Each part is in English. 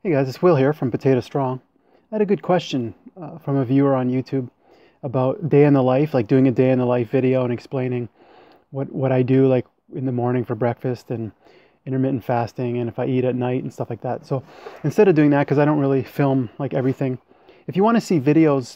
Hey guys, it's Will here from Potato Strong. I had a good question from a viewer on YouTube about day in the life, like doing a day in the life video and explaining what I do like in the morning for breakfast and intermittent fasting and if I eat at night and stuff like that. So instead of doing that, because I don't really film like everything, if you want to see videos,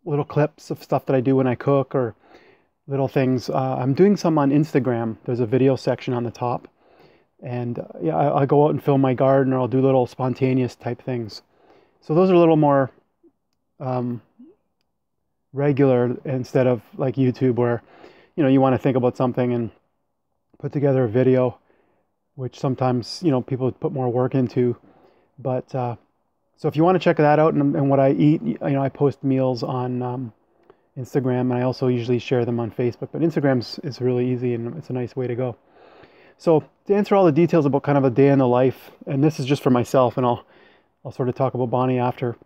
little clips of stuff that I do when I cook or little things, I'm doing some on Instagram. There's a video section on the top. And yeah, I'll go out and film my garden, or I'll do little spontaneous type things. So those are a little more um, regular instead of like YouTube, where you want to think about something and put together a video, which sometimes people put more work into. But so if you want to check that out and what I eat, I post meals on Instagram, and I also usually share them on Facebook. But Instagram is really easy and it's a nice way to go. So to answer all the details about kind of a day in the life, and this is just for myself, and I'll sort of talk about Bonnie after.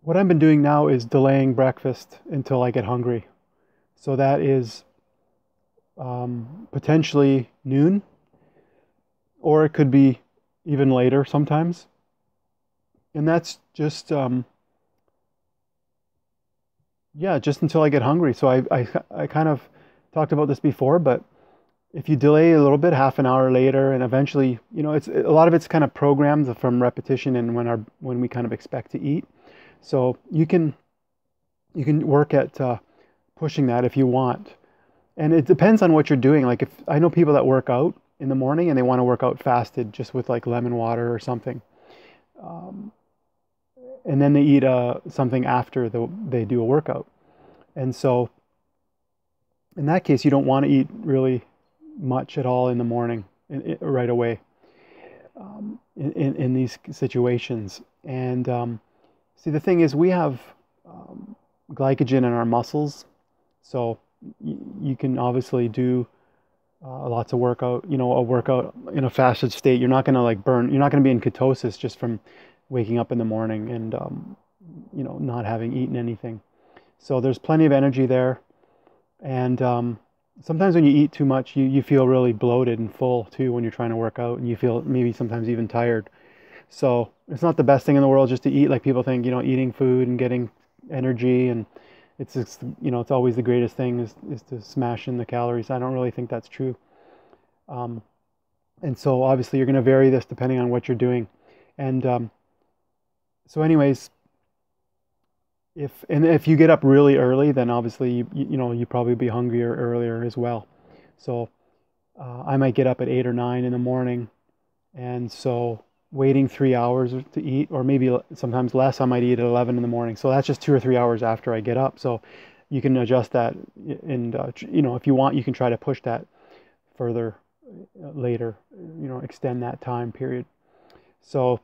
What I've been doing now is delaying breakfast until I get hungry. So that is potentially noon, or it could be even later sometimes. And that's just just until I get hungry. So I kind of talked about this before, but if you delay a little bit, half an hour later, and eventually, it's a lot of it's kind of programmed from repetition and when we kind of expect to eat. So you can work at pushing that if you want, and it depends on what you're doing. Like if I know people that work out in the morning and they want to work out fasted, just with like lemon water or something, and then they eat something after they do a workout, and so in that case, you don't want to eat really much at all in the morning right away in these situations. And see, the thing is, we have glycogen in our muscles, so you can obviously do lots of workout, a workout in a fasted state. You're not going to like burn, you're not going to be in ketosis just from waking up in the morning and not having eaten anything. So there's plenty of energy there. And sometimes when you eat too much, you feel really bloated and full too when you're trying to work out, and you feel maybe sometimes even tired. So it's not the best thing in the world just to eat. Like people think, eating food and getting energy, and it's just, it's always the greatest thing is to smash in the calories. I don't really think that's true. And so obviously you're going to vary this depending on what you're doing. And so anyways, if you get up really early, then obviously you probably be hungrier earlier as well. So I might get up at 8 or 9 in the morning, and so waiting 3 hours to eat, or maybe sometimes less, I might eat at 11 in the morning. So that's just 2 or 3 hours after I get up. So you can adjust that, and if you want, you can try to push that further later. Extend that time period. So.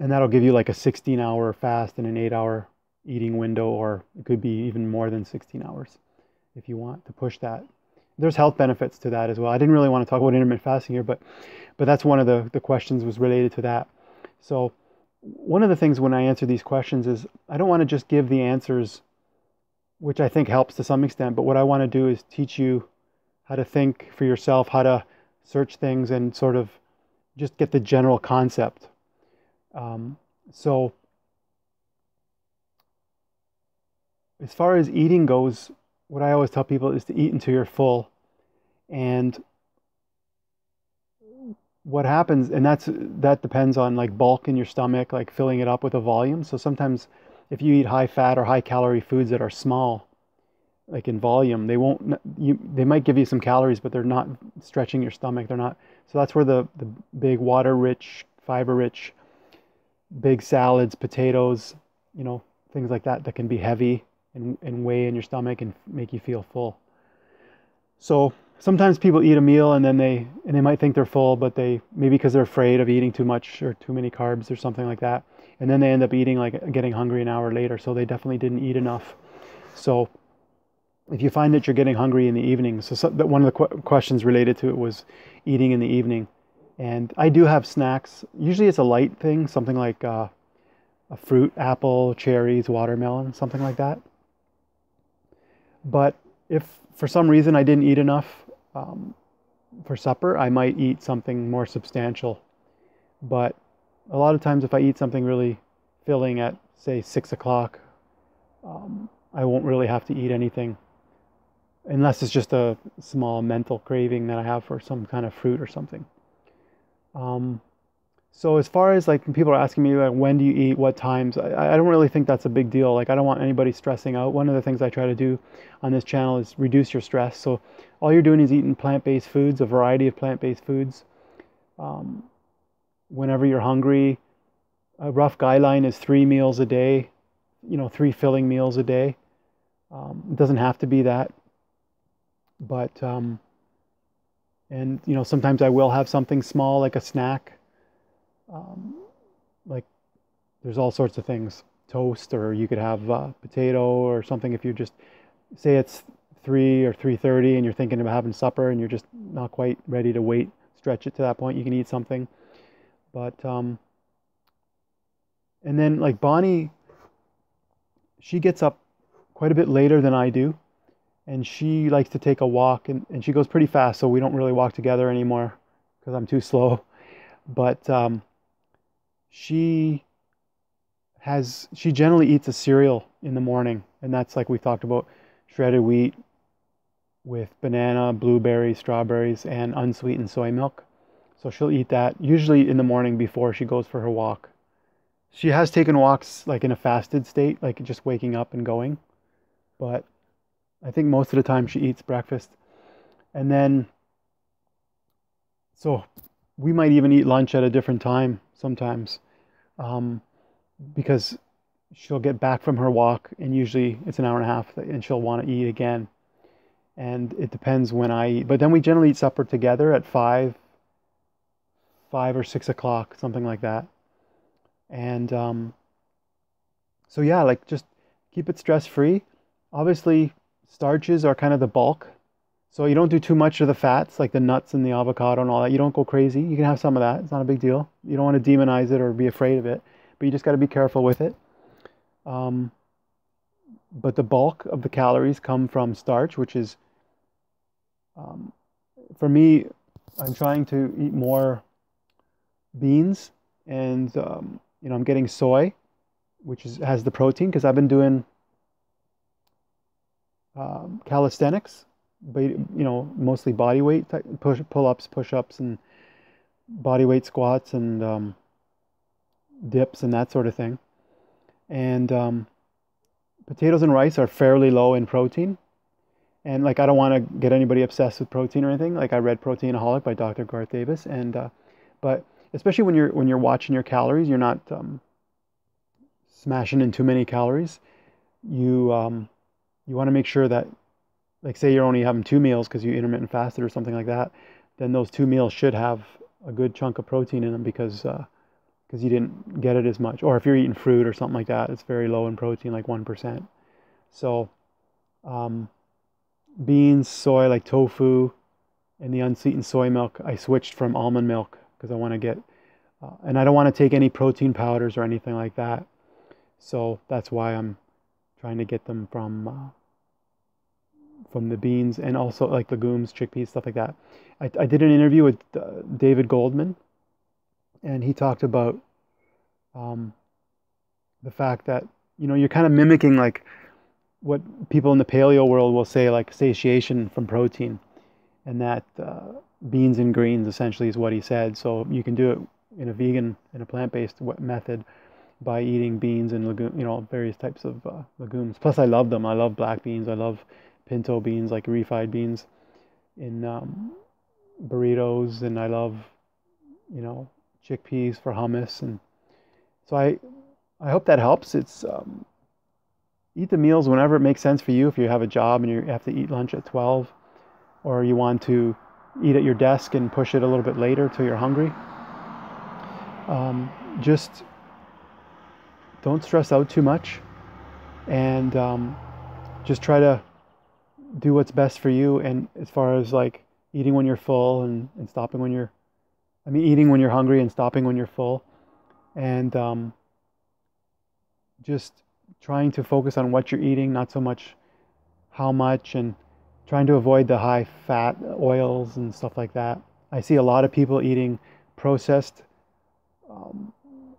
And that'll give you like a 16-hour fast and an 8-hour eating window, or it could be even more than 16 hours if you want to push that. There's health benefits to that as well. I didn't really want to talk about intermittent fasting here, but that's one of the questions was related to that. So one of the things when I answer these questions is I don't want to just give the answers, which I think helps to some extent, but what I want to do is teach you how to think for yourself, how to search things and sort of just get the general concept. So as far as eating goes, what I always tell people is to eat until you're full. And what happens, and that depends on like bulk in your stomach, like filling it up with a volume. So sometimes if you eat high fat or high calorie foods that are small, like in volume, they might give you some calories, but they're not stretching your stomach. They're not. So that's where the big water rich, fiber rich, big salads, potatoes, things like that can be heavy and weigh in your stomach and make you feel full. So sometimes people eat a meal and then they might think they're full, but they maybe because they're afraid of eating too much or too many carbs or something like that, and then they end up eating, like getting hungry an hour later. So they definitely didn't eat enough. So if you find that you're getting hungry in the evening, that one of the questions related to it was eating in the evening. And I do have snacks. Usually it's a light thing, something like a fruit, apple, cherries, watermelon, something like that. But if for some reason I didn't eat enough for supper, I might eat something more substantial. But a lot of times if I eat something really filling at, say, 6 o'clock, I won't really have to eat anything unless it's just a small mental craving that I have for some kind of fruit or something. Um, so as far as like people are asking me like when do you eat, what times, I don't really think that's a big deal. Like I don't want anybody stressing out. One of the things I try to do on this channel is reduce your stress. So all you're doing is eating plant-based foods, a variety of plant-based foods. Um, Whenever you're hungry, a rough guideline is 3 meals a day, 3 filling meals a day. It doesn't have to be that, but and sometimes I will have something small like a snack. Um, like there's all sorts of things, toast, or you could have potato or something. If you just say it's 3 or 3:30 and you're thinking about having supper and you're just not quite ready to wait, stretch it to that point, you can eat something. But and then like Bonnie, she gets up quite a bit later than I do, and she likes to take a walk, and she goes pretty fast, so we don't really walk together anymore because I'm too slow. But she she generally eats a cereal in the morning, and that's like we talked about, shredded wheat with banana, blueberries, strawberries, and unsweetened soy milk. So she'll eat that usually in the morning before she goes for her walk. She has taken walks like in a fasted state, like just waking up and going, but I think most of the time she eats breakfast. And then, so we might even eat lunch at a different time sometimes, um, because she'll get back from her walk and usually it's an hour and a half and she'll want to eat again. And it depends when I eat. But then we generally eat supper together at 5 or 6 o'clock, something like that. And so yeah, like just keep it stress free. Obviously, starches are kind of the bulk. So you don't do too much of the fats, like the nuts and the avocado and all that. You don't go crazy. You can have some of that. It's not a big deal. You don't want to demonize it or be afraid of it, but you just got to be careful with it. Um, but the bulk of the calories come from starch, which is, for me, I'm trying to eat more beans, and I'm getting soy, which has the protein, because I've been doing calisthenics, but mostly body weight, pull-ups, push-ups, and body weight squats, and dips and that sort of thing. And potatoes and rice are fairly low in protein. And like I don't want to get anybody obsessed with protein or anything. Like I read Proteinaholic by Dr. Garth Davis, and but especially when you're watching your calories, you're not smashing in too many calories. You want to make sure that, like, say you're only having 2 meals because you intermittent fasted or something like that, then those 2 meals should have a good chunk of protein in them because you didn't get it as much. Or if you're eating fruit or something like that, it's very low in protein, like 1%. So beans, soy, like tofu, and the unsweetened soy milk, I switched from almond milk because I want to get, and I don't want to take any protein powders or anything like that. So that's why I'm trying to get them from the beans, and also like legumes, chickpeas, stuff like that. I did an interview with David Goldman, and he talked about the fact that you're kind of mimicking like what people in the paleo world will say, like satiation from protein, and that beans and greens essentially is what he said. So you can do it in a plant-based method by eating beans and various types of legumes. Plus, I love them. I love black beans. I love pinto beans, like refried beans, in burritos, and I love chickpeas for hummus. And so I hope that helps. It's eat the meals whenever it makes sense for you. If you have a job and you have to eat lunch at 12, or you want to eat at your desk and push it a little bit later till you're hungry. Just don't stress out too much, and just try to do what's best for you. And as far as like eating when you're full and stopping when eating when you're hungry and stopping when you're full, and just trying to focus on what you're eating, not so much how much, and trying to avoid the high fat oils and stuff like that. I see a lot of people eating processed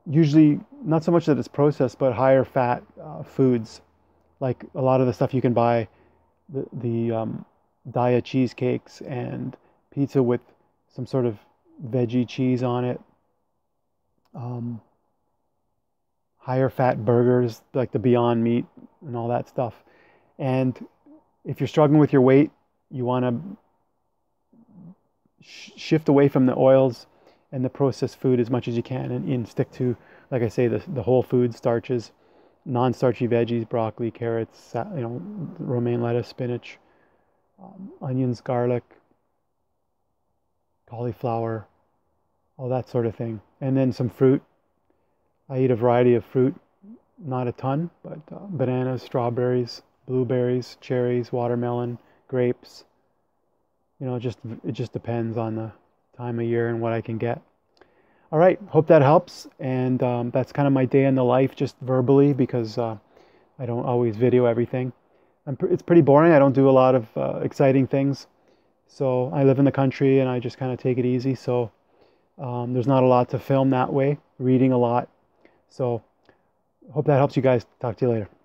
Usually not so much that it's processed, but higher fat foods, like a lot of the stuff you can buy, the diet cheesecakes and pizza with some sort of veggie cheese on it. Um, Higher fat burgers like the Beyond Meat and all that stuff. And if you're struggling with your weight, you want to shift away from the oils and the processed food as much as you can, and stick to, like I say, the whole food starches, non-starchy veggies, broccoli, carrots, romaine lettuce, spinach, onions, garlic, cauliflower, all that sort of thing. And then some fruit. I eat a variety of fruit, not a ton, but bananas, strawberries, blueberries, cherries, watermelon, grapes. It just depends on the time of year and what I can get. All right, hope that helps. And that's kind of my day in the life, just verbally, because I don't always video everything. It's pretty boring. I don't do a lot of exciting things. So I live in the country and I just kind of take it easy. So there's not a lot to film that way, reading a lot. So hope that helps you guys. Talk to you later.